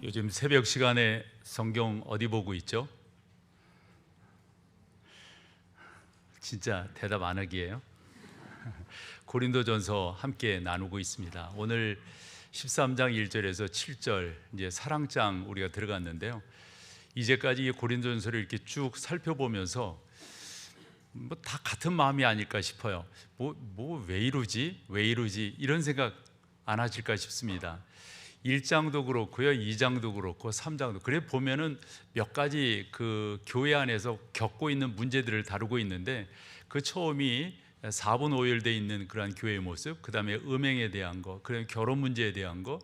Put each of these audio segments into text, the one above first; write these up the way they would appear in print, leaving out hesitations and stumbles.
요즘 새벽 시간에 성경 어디 보고 있죠? 진짜 대답 안 하기예요. 고린도전서 함께 나누고 있습니다. 오늘 13장 1절에서 7절 이제 사랑장 우리가 들어갔는데요. 이제까지 이 고린도전서를 이렇게 쭉 살펴보면서 뭐 다 같은 마음이 아닐까 싶어요. 왜 이러지? 왜 이러지? 이런 생각 안 하실까 싶습니다. 1장도 그렇고요, 2장도 그렇고 3장도 그래 보면은 몇 가지 그 교회 안에서 겪고 있는 문제들을 다루고 있는데, 그 처음이 4분 오열되어 있는 그러한 교회의 모습, 그 다음에 음행에 대한 거, 그다음에 결혼 문제에 대한 거,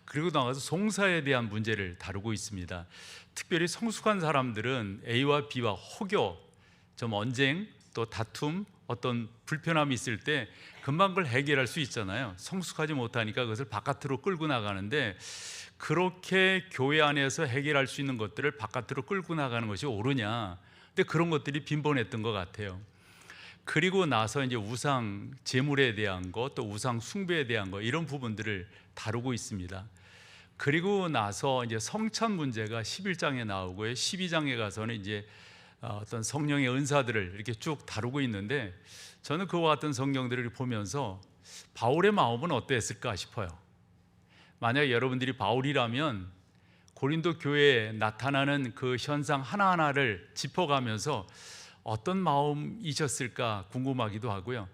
그리고 나가서 송사에 대한 문제를 다루고 있습니다. 특별히 성숙한 사람들은 A와 B와 혹여 좀 언쟁 또 다툼, 어떤 불편함이 있을 때 금방 그걸 해결할 수 있잖아요. 성숙하지 못하니까 그것을 바깥으로 끌고 나가는데, 그렇게 교회 안에서 해결할 수 있는 것들을 바깥으로 끌고 나가는 것이 옳으냐? 근데 그런 것들이 빈번했던 것 같아요. 그리고 나서 이제 우상 제물에 대한 것, 또 우상 숭배에 대한 것, 이런 부분들을 다루고 있습니다. 그리고 나서 이제 성찬 문제가 11장에 나오고요, 12장에 가서는 이제 어떤 성령의 은사들을 이렇게 쭉 다루고 있는데, 저는 그와 같은 성경들을 보면서 바울의 마음은 어땠을까 싶어요. 만약 여러분들이 바울이라면 고린도 교회에 나타나는 그 현상 하나하나를 짚어가면서 어떤 마음이셨을까 궁금하기도 하고요.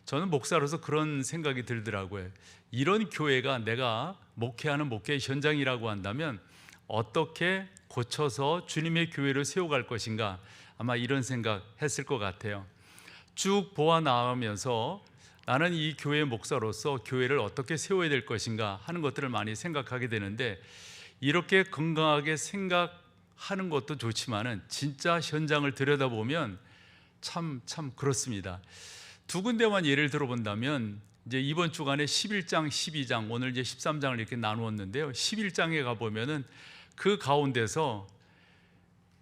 저는 목사로서 그런 생각이 들더라고요. 이런 교회가 내가 목회하는 목회 현장이라고 한다면 어떻게 고쳐서 주님의 교회를 세워갈 것인가, 아마 이런 생각 했을 것 같아요. 쭉 보아 나가면서 나는 이 교회 목사로서 교회를 어떻게 세워야 될 것인가 하는 것들을 많이 생각하게 되는데, 이렇게 건강하게 생각하는 것도 좋지만은 진짜 현장을 들여다보면 참 그렇습니다. 두 군데만 예를 들어본다면, 이제 이번 주간에 11장, 12장, 오늘 이제 13장을 이렇게 나누었는데요. 11장에 가보면은 그 가운데서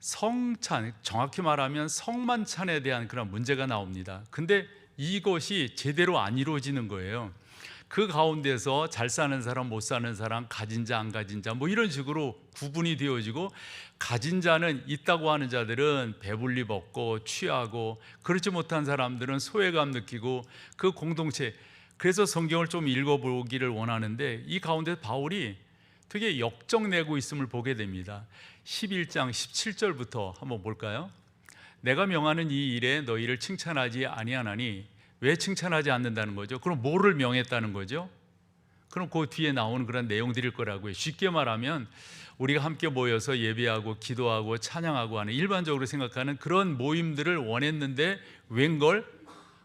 성찬, 정확히 말하면 성만찬에 대한 그런 문제가 나옵니다. 근데 이것이 제대로 안 이루어지는 거예요. 그 가운데서 잘 사는 사람, 못 사는 사람, 가진 자, 안 가진 자, 뭐 이런 식으로 구분이 되어지고, 가진 자는 있다고 하는 자들은 배불리 먹고 취하고, 그렇지 못한 사람들은 소외감 느끼고, 그 공동체. 그래서 성경을 좀 읽어보기를 원하는데, 이 가운데 바울이 되게 역정내고 있음을 보게 됩니다. 11장 17절부터 한번 볼까요? 내가 명하는 이 일에 너희를 칭찬하지 아니하나니. 왜 칭찬하지 않는다는 거죠? 그럼 뭐를 명했다는 거죠? 그럼 그 뒤에 나오는 그런 내용들일 거라고요. 쉽게 말하면 우리가 함께 모여서 예배하고 기도하고 찬양하고 하는, 일반적으로 생각하는 그런 모임들을 원했는데 웬걸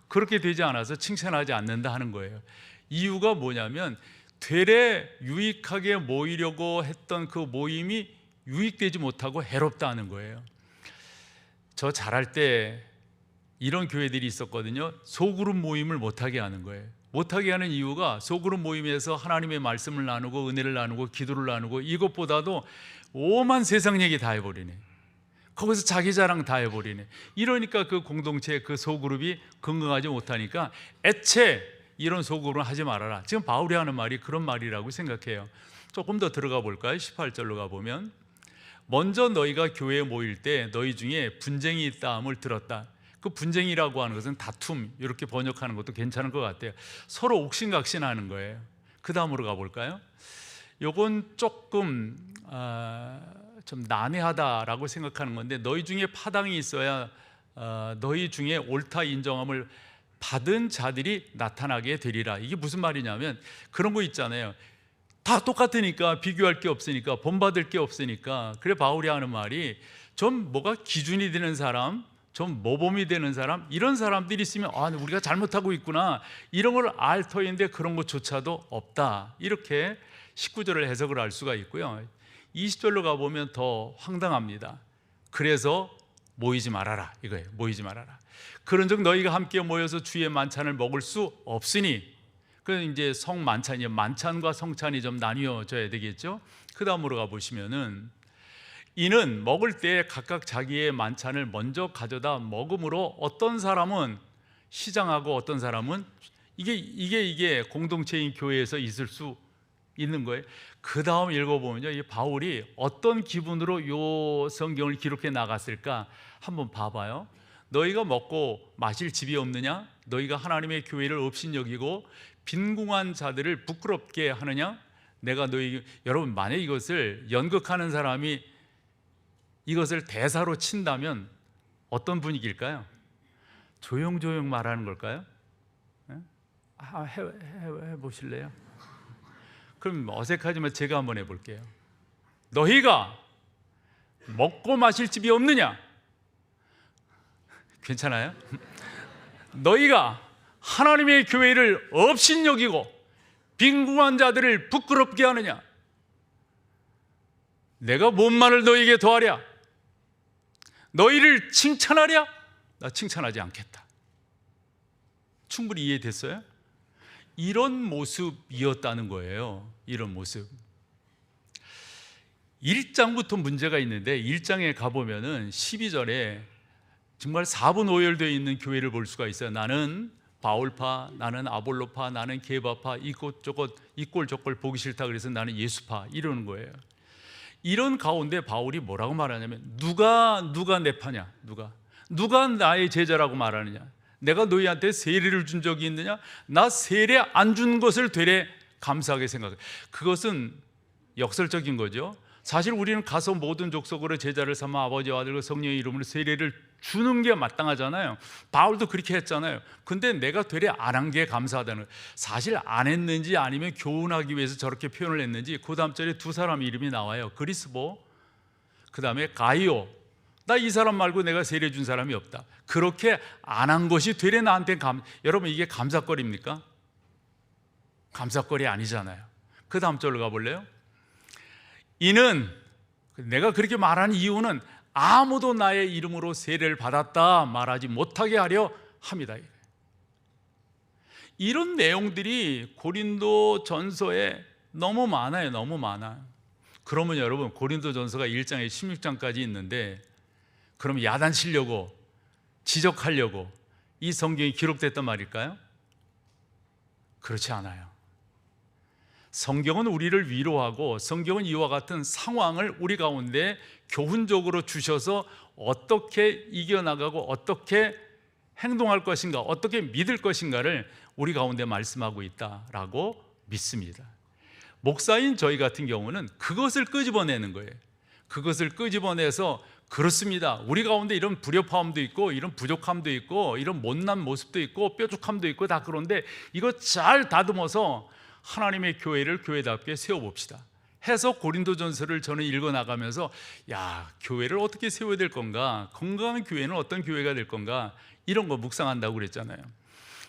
그렇게 되지 않아서 칭찬하지 않는다 하는 거예요. 이유가 뭐냐면 되레 유익하게 모이려고 했던 그 모임이 유익되지 못하고 해롭다 하는 거예요. 저 잘할 때 이런 교회들이 있었거든요. 소그룹 모임을 못하게 하는 거예요. 못하게 하는 이유가 소그룹 모임에서 하나님의 말씀을 나누고 은혜를 나누고 기도를 나누고, 이것보다도 오만 세상 얘기 다 해버리네. 거기서 자기 자랑 다 해버리네. 이러니까 그 공동체, 그 소그룹이 건강하지 못하니까 애체 이런 소그룹은 하지 말아라. 지금 바울이 하는 말이 그런 말이라고 생각해요. 조금 더 들어가 볼까요? 18절로 가보면, 먼저 너희가 교회에 모일 때 너희 중에 분쟁이 있다함을 들었다. 그 분쟁이라고 하는 것은 다툼, 이렇게 번역하는 것도 괜찮을 것 같아요. 서로 옥신각신하는 거예요. 그 다음으로 가볼까요? 요건 조금 좀 난해하다라고 생각하는 건데, 너희 중에 파당이 있어야 너희 중에 옳다 인정함을 받은 자들이 나타나게 되리라. 이게 무슨 말이냐면, 그런 거 있잖아요. 다 똑같으니까, 비교할 게 없으니까, 본받을 게 없으니까. 그래 바울이 하는 말이, 좀 뭐가 기준이 되는 사람, 좀 모범이 되는 사람, 이런 사람들이 있으면 우리가 잘못하고 있구나, 이런 걸 알 터인데 그런 것조차도 없다. 이렇게 19절을 해석을 할 수가 있고요. 20절로 가보면 더 황당합니다. 그래서 모이지 말아라, 이거예요. 모이지 말아라. 그런즉 너희가 함께 모여서 주의 만찬을 먹을 수 없으니. 그 이제 성만찬이, 만찬과 성찬이 좀 나뉘어져야 되겠죠. 그 다음으로 가보시면은, 이는 먹을 때 각각 자기의 만찬을 먼저 가져다 먹음으로 어떤 사람은 시장하고 어떤 사람은, 이게 공동체인 교회에서 있을 수 있는 거예요. 그 다음 읽어보면요, 이 바울이 어떤 기분으로 이 성경을 기록해 나갔을까 한번 봐봐요. 너희가 먹고 마실 집이 없느냐? 너희가 하나님의 교회를 업신여기고 빈궁한 자들을 부끄럽게 하느냐? 내가 여러분, 만약 이것을 연극하는 사람이 이것을 대사로 친다면 어떤 분위기일까요? 조용조용 말하는 걸까요? 해보실래요? 그럼 어색하지만 제가 한번 해볼게요. 너희가 먹고 마실 집이 없느냐? 괜찮아요? 너희가 하나님의 교회를 업신여기고 빈궁한 자들을 부끄럽게 하느냐? 내가 뭔 말을 너희에게 더하랴? 너희를 칭찬하랴? 나 칭찬하지 않겠다. 충분히 이해됐어요? 이런 모습이었다는 거예요. 이런 모습. 1장부터 문제가 있는데 1장에 가보면은 12절에 정말 4분 오열되어 있는 교회를 볼 수가 있어요. 나는 바울파, 나는 아볼로파, 나는 게바파, 이꼴저꼴 보기 싫다 그래서 나는 예수파, 이러는 거예요. 이런 가운데 바울이 뭐라고 말하냐면 누가 내 파냐? 누가 나의 제자라고 말하느냐? 내가 너희한테 세례를 준 적이 있느냐? 나 세례 안 준 것을 되레 감사하게 생각해. 그것은 역설적인 거죠. 사실 우리는 가서 모든 족속으로 제자를 삼아 아버지와 아들과 성령의 이름으로 세례를 주는 게 마땅하잖아요. 바울도 그렇게 했잖아요. 근데 내가 되레 안 한 게 감사하다는 거예요. 사실 안 했는지 아니면 교훈하기 위해서 저렇게 표현을 했는지 그 다음 절에 두 사람 이름이 나와요. 그리스보, 그 다음에 가이오. 나 이 사람 말고 내가 세례 준 사람이 없다. 그렇게 안 한 것이 되레 나한테 여러분, 이게 감사거리입니까? 감사거리 아니잖아요. 그 다음 절로 가볼래요? 이는, 내가 그렇게 말하는 이유는 아무도 나의 이름으로 세례를 받았다 말하지 못하게 하려 합니다. 이런 내용들이 고린도 전서에 너무 많아요. 너무 많아요. 그러면 여러분, 고린도 전서가 1장에 16장까지 있는데 그럼 야단치려고, 지적하려고 이 성경이 기록됐단 말일까요? 그렇지 않아요. 성경은 우리를 위로하고 성경은 이와 같은 상황을 우리 가운데 교훈적으로 주셔서 어떻게 이겨나가고 어떻게 행동할 것인가, 어떻게 믿을 것인가를 우리 가운데 말씀하고 있다라고 믿습니다. 목사인 저희 같은 경우는 그것을 끄집어내는 거예요. 그것을 끄집어내서 그렇습니다. 우리 가운데 이런 불협화음도 있고 이런 부족함도 있고 이런 못난 모습도 있고 뾰족함도 있고 다 그런데 이거 잘 다듬어서 하나님의 교회를 교회답게 세워봅시다 해서 고린도전서를 저는 읽어나가면서 야, 교회를 어떻게 세워야 될 건가, 건강한 교회는 어떤 교회가 될 건가, 이런 거 묵상한다고 그랬잖아요.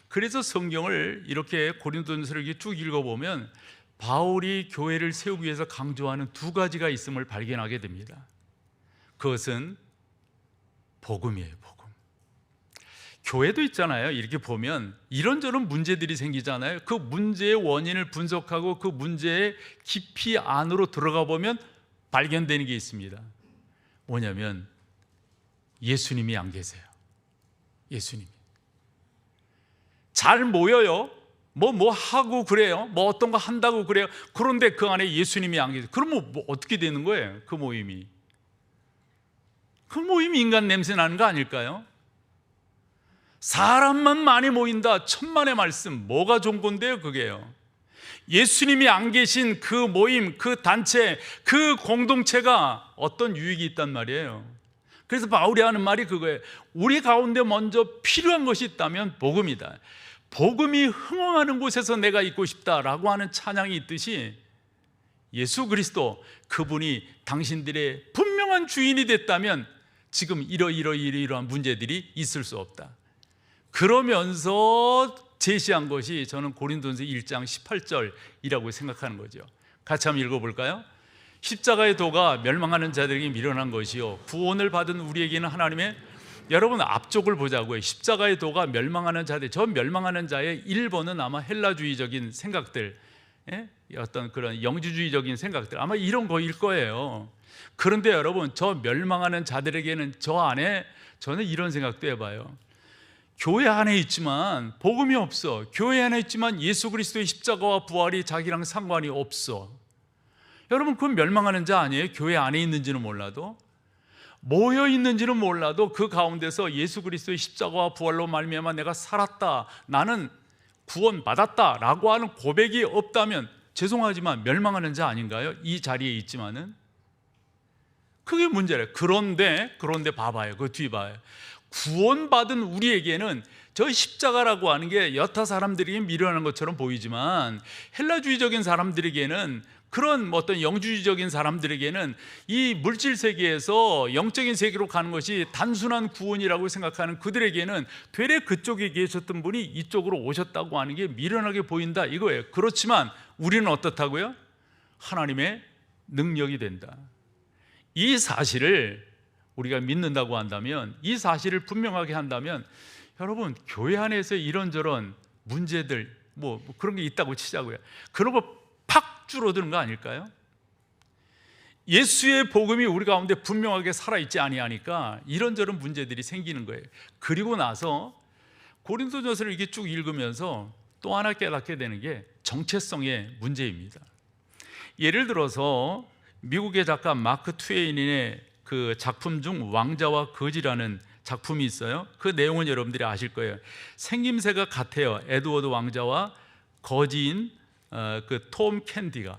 그래서 성경을 이렇게 고린도전서를 이렇게 쭉 읽어보면 바울이 교회를 세우기 위해서 강조하는 두 가지가 있음을 발견하게 됩니다. 그것은 복음이에요. 복음. 교회도 있잖아요. 이렇게 보면 이런저런 문제들이 생기잖아요. 그 문제의 원인을 분석하고 그 문제의 깊이 안으로 들어가 보면 발견되는 게 있습니다. 뭐냐면 예수님이 안 계세요. 예수님이 잘 모여요. 뭐 하고 그래요. 뭐 어떤 거 한다고 그래요. 그런데 그 안에 예수님이 안 계세요. 그럼 뭐 어떻게 되는 거예요? 그 모임이 인간 냄새 나는 거 아닐까요? 사람만 많이 모인다, 천만의 말씀, 뭐가 좋은 건데요? 그게요, 예수님이 안 계신 그 모임, 그 단체, 그 공동체가 어떤 유익이 있단 말이에요. 그래서 바울이 하는 말이 그거예요. 우리 가운데 먼저 필요한 것이 있다면 복음이다. 복음이 흥황하는 곳에서 내가 있고 싶다라고 하는 찬양이 있듯이 예수 그리스도, 그분이 당신들의 분명한 주인이 됐다면 지금 이러한 문제들이 있을 수 없다. 그러면서 제시한 것이 저는 고린도전서 1장 18절이라고 생각하는 거죠. 같이 한번 읽어볼까요? 십자가의 도가 멸망하는 자들에게 미련한 것이요 구원을 받은 우리에게는 하나님의, 여러분 앞쪽을 보자고요. 십자가의 도가 멸망하는 자들, 저 멸망하는 자의 1번은 아마 헬라주의적인 생각들, 어떤 그런 영주주의적인 생각들, 아마 이런 거일 거예요. 그런데 여러분, 저 멸망하는 자들에게는 저 안에 저는 이런 생각도 해봐요. 교회 안에 있지만 복음이 없어. 교회 안에 있지만 예수 그리스도의 십자가와 부활이 자기랑 상관이 없어. 여러분, 그건 멸망하는 자 아니에요? 교회 안에 있는지는 몰라도, 모여 있는지는 몰라도 그 가운데서 예수 그리스도의 십자가와 부활로 말미암아 내가 살았다, 나는 구원받았다 라고 하는 고백이 없다면 죄송하지만 멸망하는 자 아닌가요? 이 자리에 있지만은. 그게 문제래요. 그런데 봐봐요. 그 뒤 봐요. 구원받은 우리에게는 저 십자가라고 하는 게 여타 사람들에게 미련한 것처럼 보이지만, 헬라주의적인 사람들에게는, 그런 어떤 영주의적인 사람들에게는 이 물질 세계에서 영적인 세계로 가는 것이 단순한 구원이라고 생각하는 그들에게는 되레 그쪽에 계셨던 분이 이쪽으로 오셨다고 하는 게 미련하게 보인다 이거예요. 그렇지만 우리는 어떻다고요? 하나님의 능력이 된다. 이 사실을 우리가 믿는다고 한다면, 이 사실을 분명하게 한다면, 여러분, 교회 안에서 이런저런 문제들 뭐 그런 게 있다고 치자고요. 그런 거 팍 줄어드는 거 아닐까요? 예수의 복음이 우리 가운데 분명하게 살아있지 아니하니까 이런저런 문제들이 생기는 거예요. 그리고 나서 고린도전서를 이렇게 쭉 읽으면서 또 하나 깨닫게 되는 게 정체성의 문제입니다. 예를 들어서 미국의 작가 마크 트웨인의 그 작품 중 왕자와 거지라는 작품이 있어요. 그 내용은 여러분들이 아실 거예요. 생김새가 같아요. 에드워드 왕자와 거지인 그 톰 캔디가.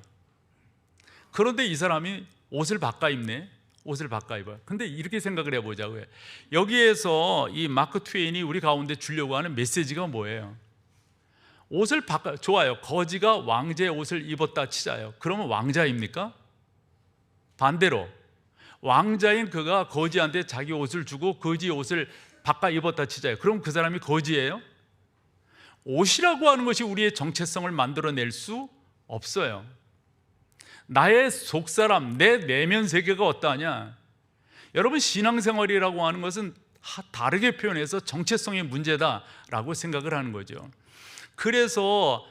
그런데 이 사람이 옷을 바꿔 입네. 옷을 바꿔 입어요. 근데 이렇게 생각을 해보자고요. 여기에서 이 마크 트웨인이 우리 가운데 주려고 하는 메시지가 뭐예요? 옷을 바꿔, 좋아요. 거지가 왕자의 옷을 입었다 치자요. 그러면 왕자입니까? 반대로 왕자인 그가 거지한테 자기 옷을 주고 거지의 옷을 바꿔 입었다 치자요. 그럼 그 사람이 거지예요? 옷이라고 하는 것이 우리의 정체성을 만들어낼 수 없어요. 나의 속사람, 내 내면 세계가 어떠하냐? 여러분, 신앙생활이라고 하는 것은 다르게 표현해서 정체성의 문제다라고 생각을 하는 거죠. 그래서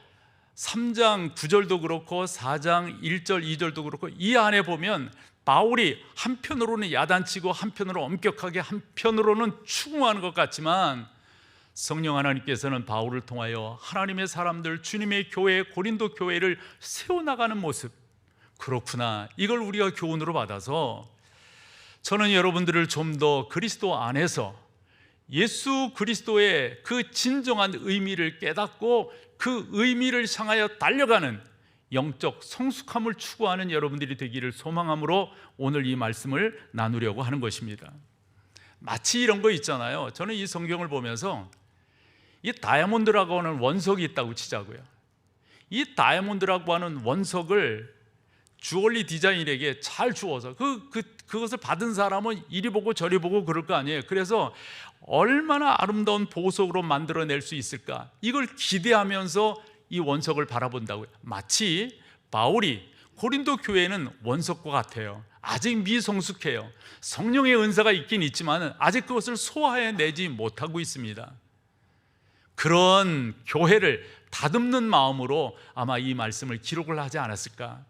3장 9절도 그렇고 4장 1절 2절도 그렇고 이 안에 보면 바울이 한편으로는 야단치고 한편으로 엄격하게 한편으로는 추궁하는 것 같지만, 성령 하나님께서는 바울을 통하여 하나님의 사람들, 주님의 교회, 고린도 교회를 세워나가는 모습, 그렇구나, 이걸 우리가 교훈으로 받아서 저는 여러분들을 좀 더 그리스도 안에서 예수 그리스도의 그 진정한 의미를 깨닫고 그 의미를 향하여 달려가는 영적 성숙함을 추구하는 여러분들이 되기를 소망함으로 오늘 이 말씀을 나누려고 하는 것입니다. 마치 이런 거 있잖아요. 저는 이 성경을 보면서 이 다이아몬드라고 하는 원석이 있다고 치자고요. 이 다이아몬드라고 하는 원석을 주얼리 디자이너에게 잘 주어서 그것을 받은 사람은 이리 보고 저리 보고 그럴 거 아니에요. 그래서 얼마나 아름다운 보석으로 만들어낼 수 있을까, 이걸 기대하면서 이 원석을 바라본다고요. 마치 바울이 고린도 교회는 원석과 같아요. 아직 미성숙해요. 성령의 은사가 있긴 있지만 아직 그것을 소화해내지 못하고 있습니다. 그런 교회를 다듬는 마음으로 아마 이 말씀을 기록을 하지 않았을까,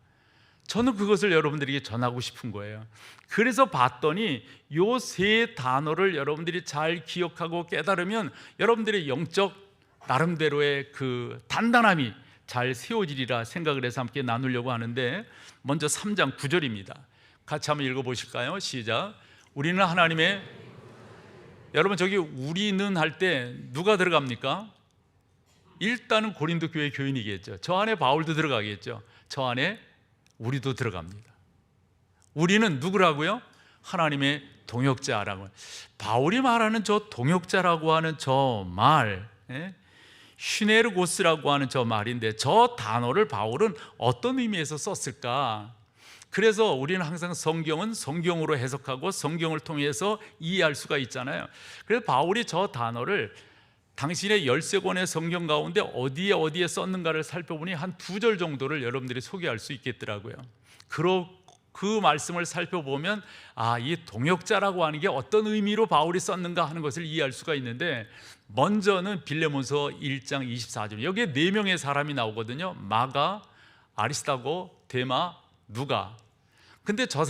저는 그것을 여러분들에게 전하고 싶은 거예요. 그래서 봤더니 요 세 단어를 여러분들이 잘 기억하고 깨달으면 여러분들의 영적 나름대로의 그 단단함이 잘 세워지리라 생각을 해서 함께 나누려고 하는데, 먼저 3장 9절입니다. 같이 한번 읽어보실까요? 시작. 우리는 하나님의, 여러분 저기 우리는 할 때 누가 들어갑니까? 일단은 고린도 교회 교인이겠죠. 저 안에 바울도 들어가겠죠. 저 안에 우리도 들어갑니다. 우리는 누구라고요? 하나님의 동역자라고. 바울이 말하는 저 동역자라고 하는 저 말, 슈네르고스라고 하는 저 말인데, 저 단어를 바울은 어떤 의미에서 썼을까? 그래서 우리는 항상 성경은 성경으로 해석하고 성경을 통해서 이해할 수가 있잖아요. 그래서 바울이 저 단어를 당신의 13권의 성경 가운데 어디에 썼는가를 살펴보니 한 2절 정도를 여러분들이 소개할 수 있겠더라고요. 그 말씀을 살펴보면 이 동역자라고 하는 게 어떤 의미로 바울이 썼는가 하는 것을 이해할 수가 있는데, 먼저는 빌레몬서 1장 24절, 여기에 4명의 사람이 나오거든요. 마가, 아리스타고, 데마, 누가. 근데 저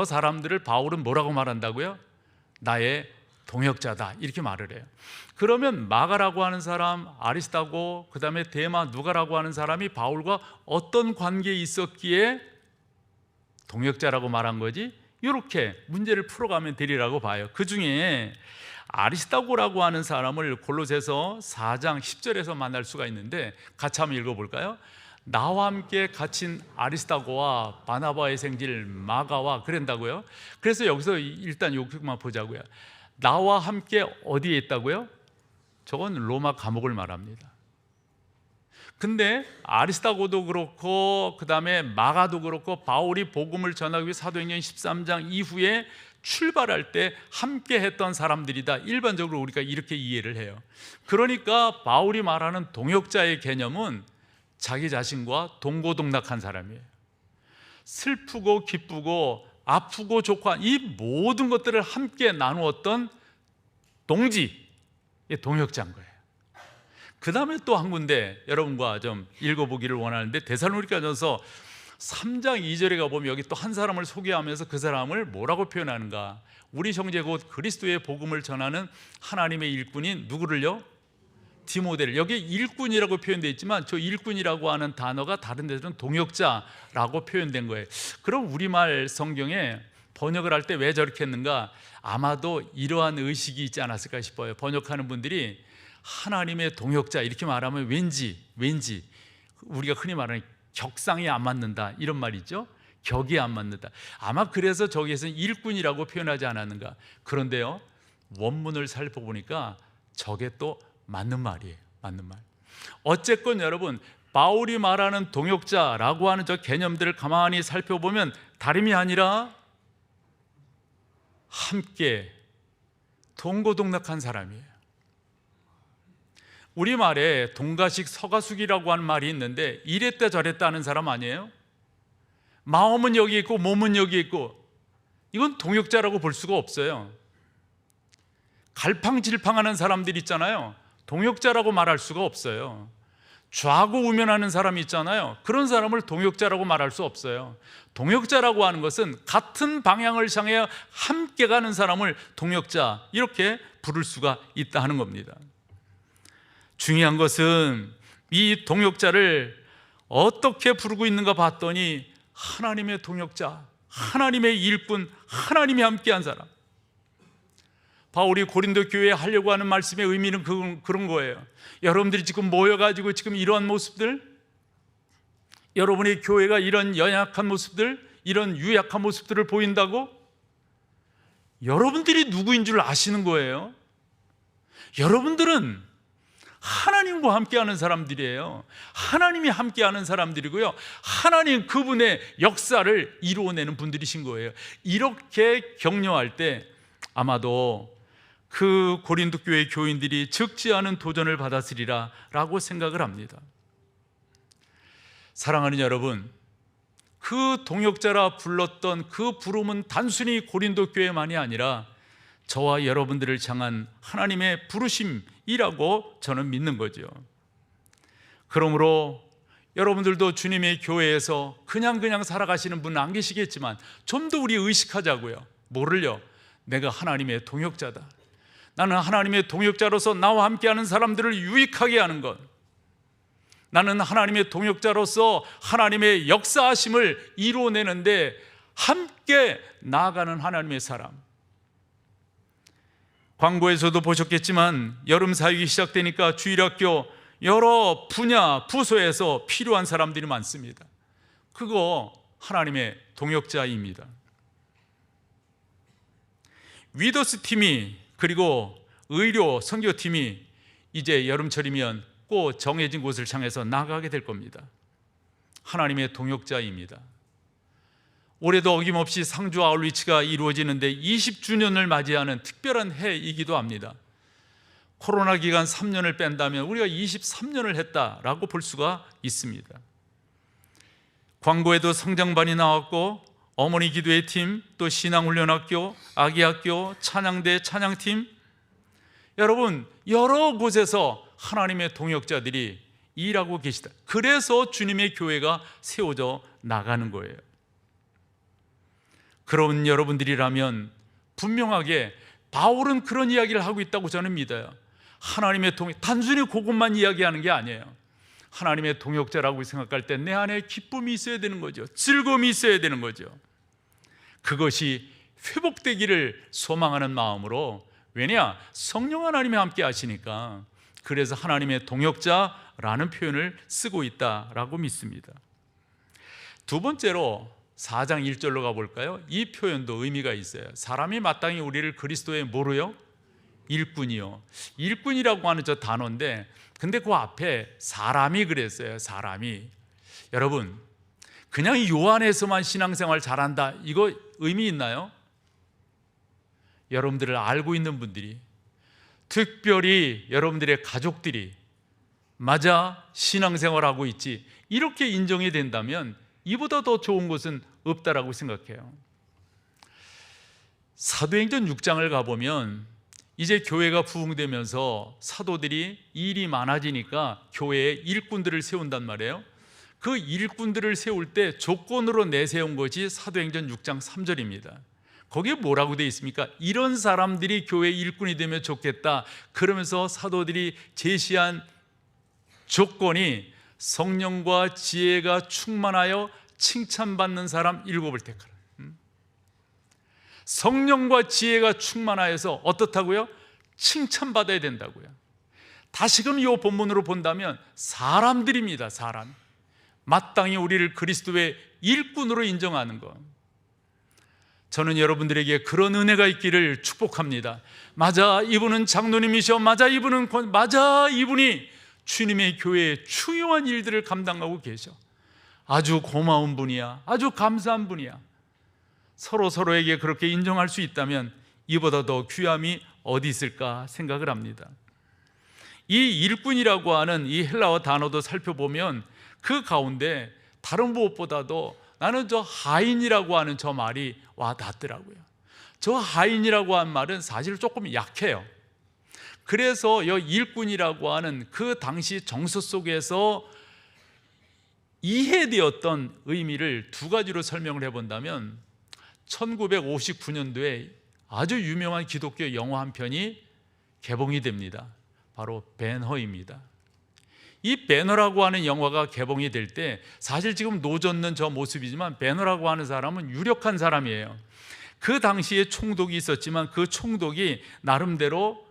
사람들을 바울은 뭐라고 말한다고요? 나의 동역자다 이렇게 말을 해요. 그러면 마가라고 하는 사람, 아리스타고, 그 다음에 데마, 누가라고 하는 사람이 바울과 어떤 관계에 있었기에 동역자라고 말한 거지? 이렇게 문제를 풀어가면 되리라고 봐요. 그 중에 아리스타고라고 하는 사람을 골로새서 4장 10절에서 만날 수가 있는데 같이 한번 읽어볼까요? 나와 함께 갇힌 아리스타고와 바나바의 생질 마가와 그런다고요. 그래서 여기서 일단 요것만 보자고요. 나와 함께 어디에 있다고요? 저건 로마 감옥을 말합니다. 근데 아리스타고도 그렇고 그 다음에 마가도 그렇고 바울이 복음을 전하기 위해 사도행전 13장 이후에 출발할 때 함께 했던 사람들이다. 일반적으로 우리가 이렇게 이해를 해요. 그러니까 바울이 말하는 동역자의 개념은 자기 자신과 동고동락한 사람이에요. 슬프고 기쁘고 아프고 좋고 이 모든 것들을 함께 나누었던 동지의 동역자인 거예요. 그 다음에 또 한 군데 여러분과 좀 읽어보기를 원하는데 데살로니가전서 3장 2절에 가보면 여기 또 한 사람을 소개하면서 그 사람을 뭐라고 표현하는가? 우리 형제 곧 그리스도의 복음을 전하는 하나님의 일꾼인 누구를요? 디모데를. 여기 일꾼이라고 표현되어 있지만 저 일꾼이라고 하는 단어가 다른 데서는 동역자라고 표현된 거예요. 그럼 우리말 성경에 번역을 할 때 왜 저렇게 했는가? 아마도 이러한 의식이 있지 않았을까 싶어요. 번역하는 분들이 하나님의 동역자 이렇게 말하면 왠지 우리가 흔히 말하는 격상이 안 맞는다 이런 말이죠. 격이 안 맞는다. 아마 그래서 저기에서는 일꾼이라고 표현하지 않았는가. 그런데요, 원문을 살펴보니까 저게 또 맞는 말이에요. 맞는 말. 어쨌건 여러분, 바울이 말하는 동역자라고 하는 저 개념들을 가만히 살펴보면 다름이 아니라 함께 동고동락한 사람이에요. 우리말에 동가식 서가숙이라고 하는 말이 있는데 이랬다 저랬다 하는 사람 아니에요? 마음은 여기 있고 몸은 여기 있고 이건 동역자라고 볼 수가 없어요. 갈팡질팡하는 사람들 있잖아요. 동역자라고 말할 수가 없어요. 좌고우면하는 사람이 있잖아요. 그런 사람을 동역자라고 말할 수 없어요. 동역자라고 하는 것은 같은 방향을 향해 함께 가는 사람을 동역자 이렇게 부를 수가 있다 하는 겁니다. 중요한 것은 이 동역자를 어떻게 부르고 있는가 봤더니 하나님의 동역자, 하나님의 일꾼, 하나님이 함께한 사람. 바울이 고린도 교회에 하려고 하는 말씀의 의미는 그런 거예요. 여러분들이 지금 모여가지고 지금 이러한 모습들, 여러분의 교회가 이런 연약한 모습들, 이런 유약한 모습들을 보인다고 여러분들이 누구인 줄 아시는 거예요. 여러분들은 하나님과 함께하는 사람들이에요. 하나님이 함께하는 사람들이고요, 하나님 그분의 역사를 이루어내는 분들이신 거예요. 이렇게 격려할 때 아마도 그 고린도 교회 교인들이 적지 않은 도전을 받았으리라 라고 생각을 합니다. 사랑하는 여러분, 그 동역자라 불렀던 그 부름은 단순히 고린도 교회만이 아니라 저와 여러분들을 향한 하나님의 부르심이라고 저는 믿는 거죠. 그러므로 여러분들도 주님의 교회에서 그냥 살아가시는 분은 안 계시겠지만 좀 더 우리 의식하자고요. 뭐를요? 내가 하나님의 동역자다. 나는 하나님의 동역자로서 나와 함께하는 사람들을 유익하게 하는 것, 나는 하나님의 동역자로서 하나님의 역사하심을 이루어내는데 함께 나아가는 하나님의 사람. 광고에서도 보셨겠지만 여름 사역이 시작되니까 주일학교 여러 분야, 부서에서 필요한 사람들이 많습니다. 그거 하나님의 동역자입니다. 위더스 팀이 그리고 의료 선교팀이 이제 여름철이면 꼭 정해진 곳을 향해서 나가게 될 겁니다. 하나님의 동역자입니다. 올해도 어김없이 상주 아울리치가 이루어지는데 20주년을 맞이하는 특별한 해이기도 합니다. 코로나 기간 3년을 뺀다면 우리가 23년을 했다라고 볼 수가 있습니다. 광고에도 성장반이 나왔고 어머니 기도회 팀, 또 신앙훈련학교, 아기학교, 찬양대 찬양팀, 여러분 여러 곳에서 하나님의 동역자들이 일하고 계시다. 그래서 주님의 교회가 세워져 나가는 거예요. 그런 여러분들이라면 분명하게 바울은 그런 이야기를 하고 있다고 저는 믿어요. 하나님의 단순히 그것만 이야기하는 게 아니에요. 하나님의 동역자라고 생각할 때 내 안에 기쁨이 있어야 되는 거죠. 즐거움이 있어야 되는 거죠. 그것이 회복되기를 소망하는 마음으로, 왜냐? 성령 하나님이 함께 하시니까. 그래서 하나님의 동역자라는 표현을 쓰고 있다라고 믿습니다. 두 번째로 4장 1절로 가볼까요? 이 표현도 의미가 있어요. 사람이 마땅히 우리를 그리스도의 뭐로요? 일꾼이요. 일꾼이라고 하는 저 단어인데, 근데 그 앞에 사람이 그랬어요. 사람이. 여러분, 그냥 요 안에서만 신앙생활 잘한다, 이거 의미 있나요? 여러분들을 알고 있는 분들이, 특별히 여러분들의 가족들이 맞아, 신앙생활하고 있지, 이렇게 인정이 된다면 이보다 더 좋은 것은 없다라고 생각해요. 사도행전 6장을 가보면 이제 교회가 부흥되면서 사도들이 일이 많아지니까 교회에 일꾼들을 세운단 말이에요. 그 일꾼들을 세울 때 조건으로 내세운 것이 사도행전 6장 3절입니다. 거기에 뭐라고 되어 있습니까? 이런 사람들이 교회 일꾼이 되면 좋겠다. 그러면서 사도들이 제시한 조건이 성령과 지혜가 충만하여 칭찬받는 사람 7을 택하라. 성령과 지혜가 충만하여서 어떻다고요? 칭찬받아야 된다고요. 다시금 이 본문으로 본다면 사람들입니다. 사람. 마땅히 우리를 그리스도의 일꾼으로 인정하는 것. 저는 여러분들에게 그런 은혜가 있기를 축복합니다. 맞아, 이분은 장로님이셔. 맞아, 이분이 주님의 교회의 중요한 일들을 감당하고 계셔. 아주 고마운 분이야. 아주 감사한 분이야. 서로에게 그렇게 인정할 수 있다면 이보다 더 귀함이 어디 있을까 생각을 합니다. 이 일꾼이라고 하는 이 헬라어 단어도 살펴보면 그 가운데 다른 무엇보다도 나는 저 하인이라고 하는 저 말이 와 닿더라고요. 저 하인이라고 하는 말은 사실 조금 약해요. 그래서 이 일꾼이라고 하는 그 당시 정서 속에서 이해되었던 의미를 두 가지로 설명을 해본다면, 1959년도에 아주 유명한 기독교 영화 한 편이 개봉이 됩니다. 바로 배너입니다. 이 배너라고 하는 영화가 개봉이 될 때 사실 지금 노젓는 저 모습이지만 배너라고 하는 사람은 유력한 사람이에요. 그 당시에 총독이 있었지만 그 총독이 나름대로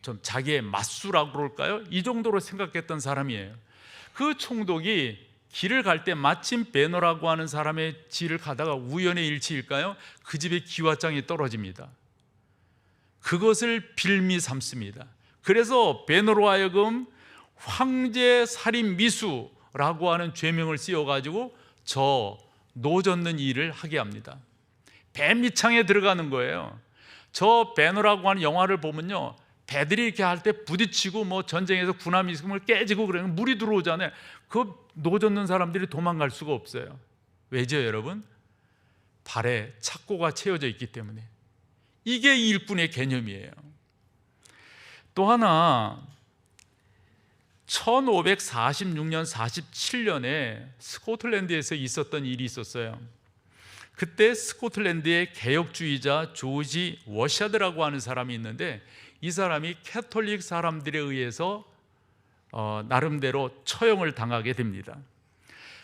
좀 자기의 맞수라고 그럴까요? 이 정도로 생각했던 사람이에요. 그 총독이 길을 갈 때 마침 배너라고 하는 사람의 길을 가다가 우연의 일치일까요? 그 집에 기와장이 떨어집니다. 그것을 빌미 삼습니다. 그래서 배너로 하여금 황제 살인 미수라고 하는 죄명을 씌워가지고 저 노젓는 일을 하게 합니다. 배 밑창에 들어가는 거예요. 저 배너라고 하는 영화를 보면요, 배들이 이렇게 할 때 부딪히고 뭐 전쟁에서 군함이 있으면 깨지고 그러면 물이 들어오잖아요. 그 노젓는 사람들이 도망갈 수가 없어요. 왜죠, 여러분? 발에 착고가 채워져 있기 때문에. 이게 일꾼의 개념이에요. 또 하나, 1546년 47년에 스코틀랜드에서 있었던 일이 있었어요. 그때 스코틀랜드의 개혁주의자 조지 워샤드라고 하는 사람이 있는데, 이 사람이 캐톨릭 사람들에 의해서 나름대로 처형을 당하게 됩니다.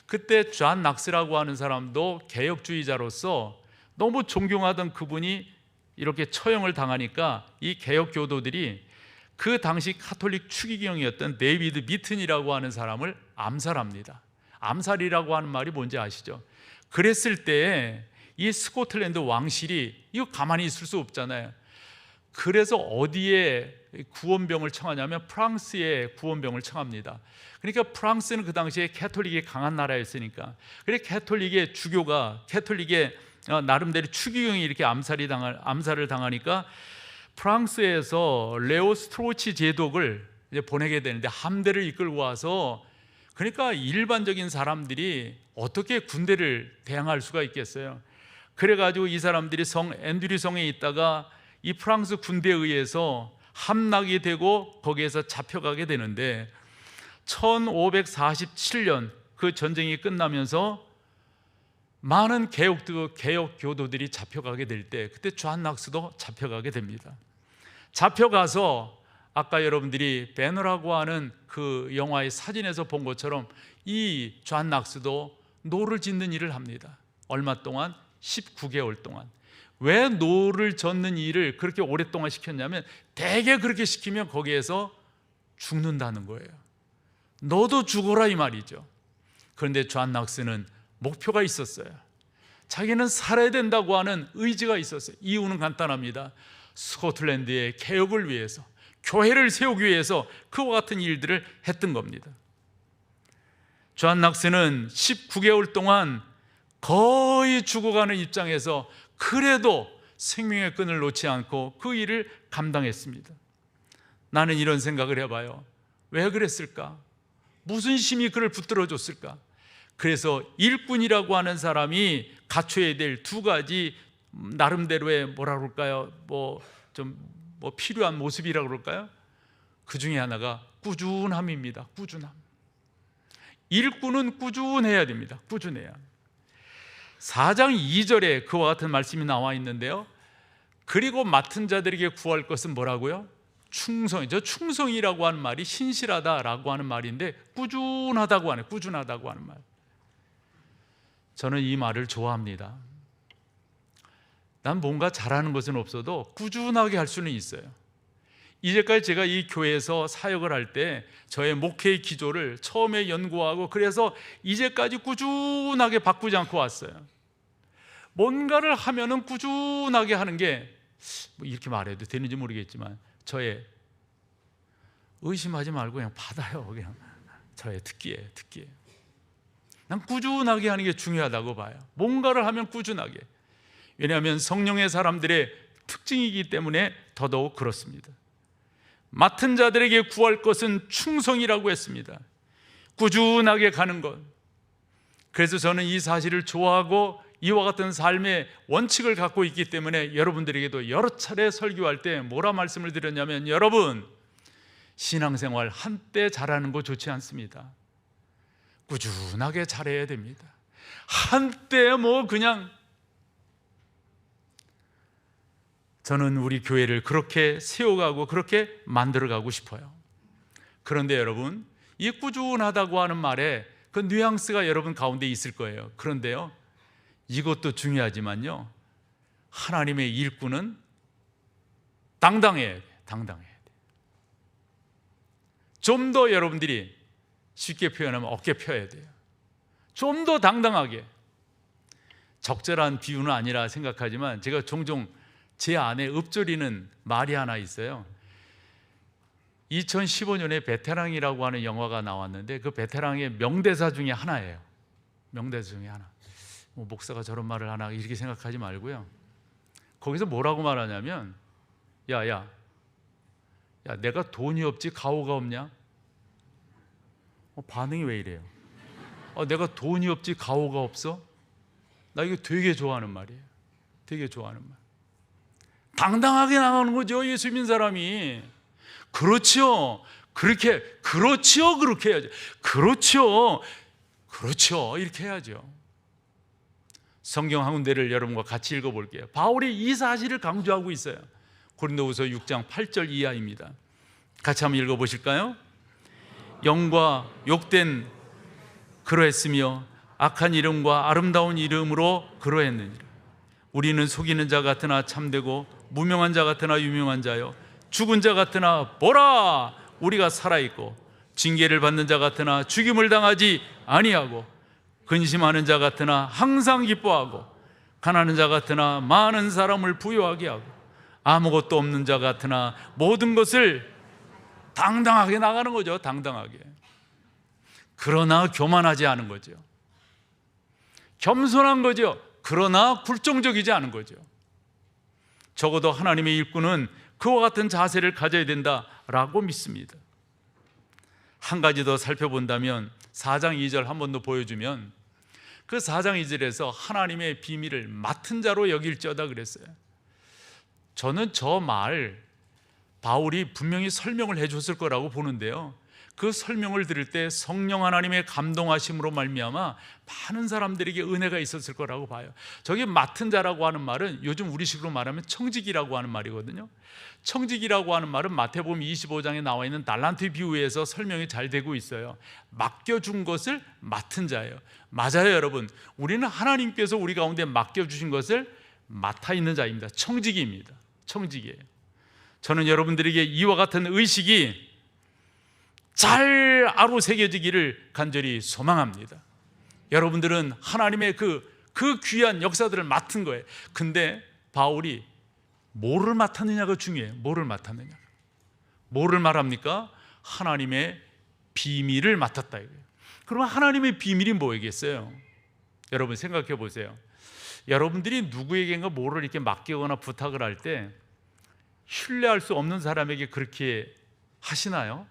그때 존 낙스라고 하는 사람도 개혁주의자로서 너무 존경하던 그분이 이렇게 처형을 당하니까 이 개혁교도들이 그 당시 카톨릭 추기경이었던 데이비드 미튼이라고 하는 사람을 암살합니다. 암살이라고 하는 말이 뭔지 아시죠? 그랬을 때 이 스코틀랜드 왕실이 이거 가만히 있을 수 없잖아요. 그래서 어디에 구원병을 청하냐면 프랑스에 구원병을 청합니다. 그러니까 프랑스는 그 당시에 캐톨릭이 강한 나라였으니까, 그래 캐톨릭의 주교가 캐톨릭의 나름대로 추기경이 이렇게 암살을 당하니까 프랑스에서 레오 스트로치 제독을 이제 보내게 되는데, 함대를 이끌고 와서, 그러니까 일반적인 사람들이 어떻게 군대를 대항할 수가 있겠어요? 그래가지고 이 사람들이 성 앤드류 성에 있다가 이 프랑스 군대에 의해서 함락이 되고 거기에서 잡혀가게 되는데, 1547년 그 전쟁이 끝나면서 많은 개혁 교도들이 잡혀가게 될 때 그때 존 낙스도 잡혀가게 됩니다. 잡혀가서 아까 여러분들이 배너라고 하는 그 영화의 사진에서 본 것처럼 이 존 낙스도 노를 짓는 일을 합니다. 얼마 동안? 19개월 동안. 왜 노를 젓는 일을 그렇게 오랫동안 시켰냐면 대개 그렇게 시키면 거기에서 죽는다는 거예요. 너도 죽어라 이 말이죠. 그런데 존 낙스는 목표가 있었어요. 자기는 살아야 된다고 하는 의지가 있었어요. 이유는 간단합니다. 스코틀랜드의 개혁을 위해서, 교회를 세우기 위해서 그와 같은 일들을 했던 겁니다. 존 낙스는 19개월 동안 거의 죽어가는 입장에서 그래도 생명의 끈을 놓지 않고 그 일을 감당했습니다. 나는 이런 생각을 해봐요. 왜 그랬을까? 무슨 힘이 그를 붙들어줬을까? 그래서 일꾼이라고 하는 사람이 갖춰야 될 두 가지 나름대로의 뭐라 그럴까요? 필요한 모습이라고 그럴까요? 그 중에 하나가 꾸준함입니다. 꾸준함. 일꾼은 꾸준해야 됩니다. 꾸준해야. 4장 2절에 그와 같은 말씀이 나와 있는데요. 그리고 맡은 자들에게 구할 것은 뭐라고요? 충성이죠. 충성이라고 하는 말이 신실하다라고 하는 말인데 꾸준하다고 하네. 꾸준하다고 하는 말. 저는 이 말을 좋아합니다. 난 뭔가 잘하는 것은 없어도 꾸준하게 할 수는 있어요. 이제까지 제가 이 교회에서 사역을 할 때 저의 목회의 기조를 처음에 연구하고 그래서 이제까지 꾸준하게 바꾸지 않고 왔어요. 뭔가를 하면은 꾸준하게 하는 게 뭐 이렇게 말해도 되는지 모르겠지만 저의 의심하지 말고 그냥 받아요. 그냥 저의 특기예요. 난 꾸준하게 하는 게 중요하다고 봐요. 뭔가를 하면 꾸준하게. 왜냐하면 성령의 사람들의 특징이기 때문에 더더욱 그렇습니다. 맡은 자들에게 구할 것은 충성이라고 했습니다. 꾸준하게 가는 것. 그래서 저는 이 사실을 좋아하고 이와 같은 삶의 원칙을 갖고 있기 때문에 여러분들에게도 여러 차례 설교할 때 뭐라 말씀을 드렸냐면 여러분, 신앙생활 한때 잘하는 거 좋지 않습니다. 꾸준하게 잘해야 됩니다. 한때 그냥 저는 우리 교회를 그렇게 세워가고 그렇게 만들어가고 싶어요. 그런데 여러분, 이 꾸준하다고 하는 말에 그 뉘앙스가 여러분 가운데 있을 거예요. 그런데요, 이것도 중요하지만요, 하나님의 일꾼은 당당해야 돼. 당당해야 돼. 좀 더 여러분들이 쉽게 표현하면 어깨 펴야 돼요. 좀 더 당당하게. 적절한 비유는 아니라 생각하지만 제가 종종 제 안에 읊조리는 말이 하나 있어요. 2015년에 베테랑이라고 하는 영화가 나왔는데 그 베테랑의 명대사 중에 하나예요. 명대사 중에 하나. 목사가 저런 말을 하나 이렇게 생각하지 말고요. 거기서 뭐라고 말하냐면 야, 내가 돈이 없지 가오가 없냐? 반응이 왜 이래요? 내가 돈이 없지 가오가 없어? 나 이거 되게 좋아하는 말이에요. 되게 좋아하는 말. 당당하게 나가는 거죠, 예수 믿는 사람이. 그렇죠. 그렇게 해야죠. 그렇죠. 이렇게 해야죠. 성경 한 군데를 여러분과 같이 읽어볼게요. 바울이 이 사실을 강조하고 있어요. 고린도후서 6장 8절 이하입니다. 같이 한번 읽어보실까요? 영과 욕된 그러했으며 악한 이름과 아름다운 이름으로 그러했느니라. 우리는 속이는 자 같으나 참되고 무명한 자 같으나 유명한 자요, 죽은 자 같으나 보라 우리가 살아있고, 징계를 받는 자 같으나 죽임을 당하지 아니하고, 근심하는 자 같으나 항상 기뻐하고, 가난한 자 같으나 많은 사람을 부유하게 하고, 아무것도 없는 자 같으나 모든 것을 당당하게 나가는 거죠. 당당하게. 그러나 교만하지 않은 거죠. 겸손한 거죠. 그러나 굴종적이지 않은 거죠. 적어도 하나님의 일꾼은 그와 같은 자세를 가져야 된다라고 믿습니다. 한 가지 더 살펴본다면 4장 2절 한 번 더 보여주면, 그 4장 2절에서 하나님의 비밀을 맡은 자로 여길지어다 그랬어요. 저는 저 말 바울이 분명히 설명을 해줬을 거라고 보는데요, 그 설명을 들을 때 성령 하나님의 감동하심으로 말미암아 많은 사람들에게 은혜가 있었을 거라고 봐요. 저기 맡은 자라고 하는 말은 요즘 우리식으로 말하면 청직이라고 하는 말이거든요. 청직이라고 하는 말은 마태복음 25장에 나와 있는 달란트 비유에서 설명이 잘 되고 있어요. 맡겨준 것을 맡은 자예요. 맞아요, 여러분. 우리는 하나님께서 우리 가운데 맡겨주신 것을 맡아 있는 자입니다. 청직입니다. 청직이에요. 저는 여러분들에게 이와 같은 의식이 잘 아로새겨지기를 간절히 소망합니다. 여러분들은 하나님의 그 귀한 역사들을 맡은 거예요. 근데 바울이 뭐를 맡았느냐가 중요해요. 뭐를 맡았느냐. 뭐를 말합니까? 하나님의 비밀을 맡았다 이거예요. 그러면 하나님의 비밀이 뭐겠어요? 여러분 생각해 보세요. 여러분들이 누구에게인가 뭐를 이렇게 맡기거나 부탁을 할 때 신뢰할 수 없는 사람에게 그렇게 하시나요?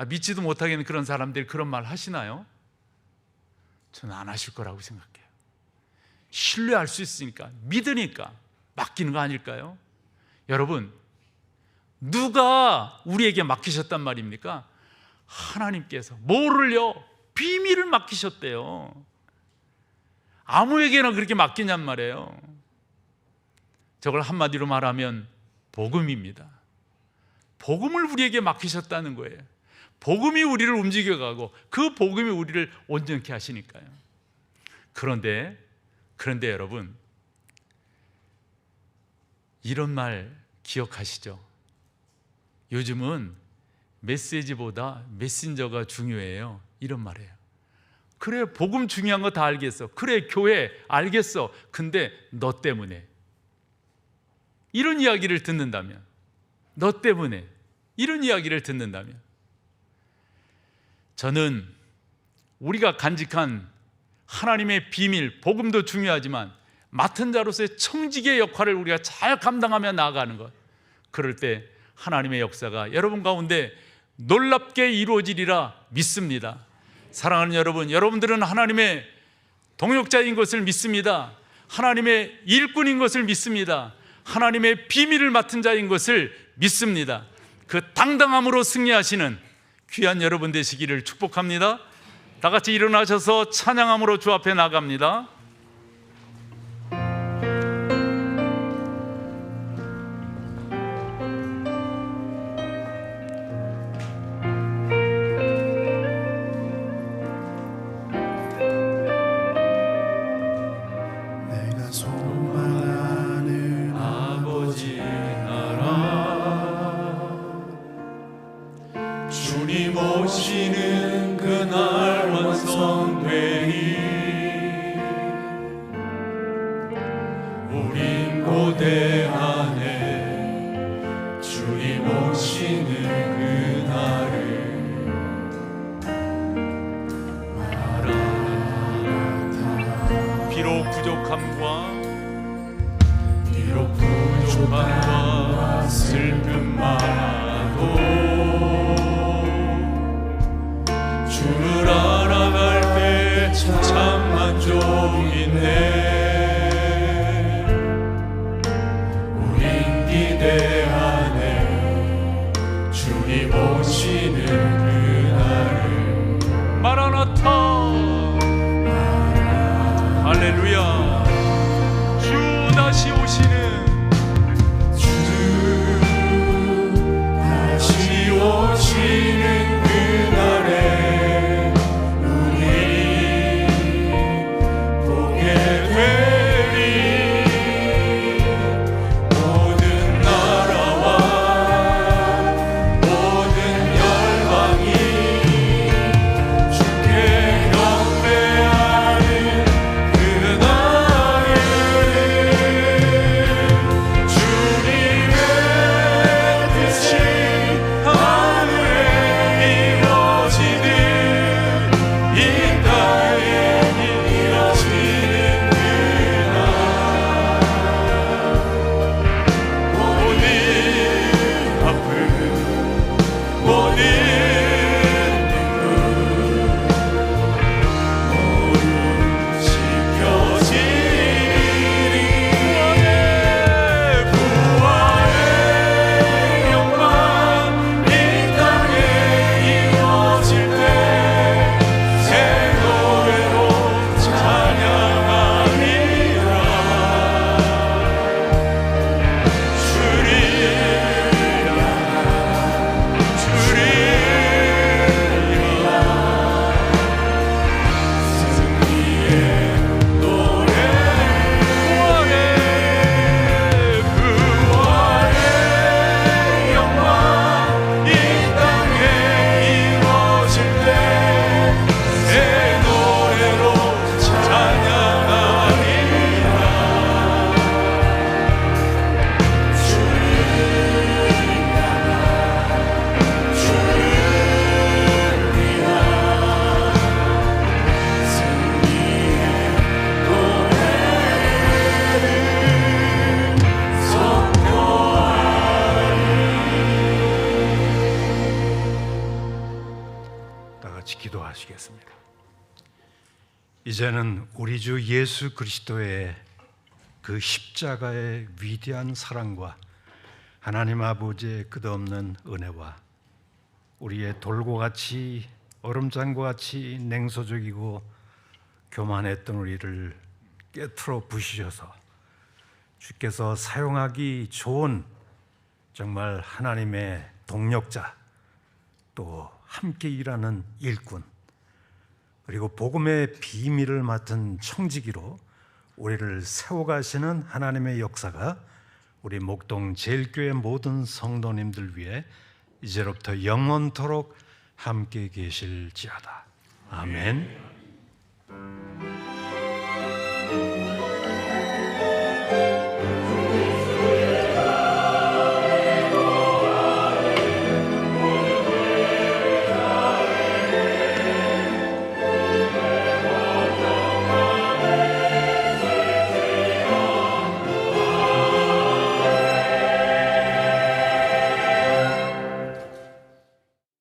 믿지도 못하겠는 그런 사람들이 그런 말 하시나요? 저는 안 하실 거라고 생각해요. 신뢰할 수 있으니까, 믿으니까 맡기는 거 아닐까요? 여러분, 누가 우리에게 맡기셨단 말입니까? 하나님께서. 뭐를요? 비밀을 맡기셨대요. 아무에게나 그렇게 맡기냔 말이에요. 저걸 한마디로 말하면 복음입니다. 복음을 우리에게 맡기셨다는 거예요. 복음이 우리를 움직여가고 그 복음이 우리를 온전케 하시니까요. 그런데 여러분, 이런 말 기억하시죠? 요즘은 메시지보다 메신저가 중요해요. 이런 말이에요. 그래, 복음 중요한 거 다 알겠어. 그래, 교회 알겠어. 근데 너 때문에, 이런 이야기를 듣는다면, 너 때문에 이런 이야기를 듣는다면, 저는 우리가 간직한 하나님의 비밀, 복음도 중요하지만 맡은 자로서의 청직의 역할을 우리가 잘 감당하며 나아가는 것, 그럴 때 하나님의 역사가 여러분 가운데 놀랍게 이루어지리라 믿습니다. 사랑하는 여러분, 여러분들은 하나님의 동역자인 것을 믿습니다. 하나님의 일꾼인 것을 믿습니다. 하나님의 비밀을 맡은 자인 것을 믿습니다. 그 당당함으로 승리하시는 귀한 여러분 되시기를 축복합니다. 다 같이 일어나셔서 찬양함으로 주 앞에 나갑니다. 오시는 그날 완성되리. 우린 고대 안에 주님 오시는 그날을 마라나타. 비록 부족함과 슬픔 많아도 주를 알아갈 때 참 만족이네. 우린 기대하네 주님 오시는 그날을. 마라나타. 할렐루야. 주 다시 오시는, 주 다시 오시는 그날에 이제는 우리 주 예수 그리스도의 그 십자가의 위대한 사랑과 하나님 아버지의 끝없는 은혜와 우리의 돌과 같이 얼음장과 같이 냉소적이고 교만했던 우리를 깨트려 부시셔서 주께서 사용하기 좋은 정말 하나님의 동력자, 또 함께 일하는 일꾼, 그리고 복음의 비밀을 맡은 청지기로 우리를 세워가시는 하나님의 역사가 우리 목동 제일교회 모든 성도님들 위해 이제로부터 영원토록 함께 계실지어다. 아멘.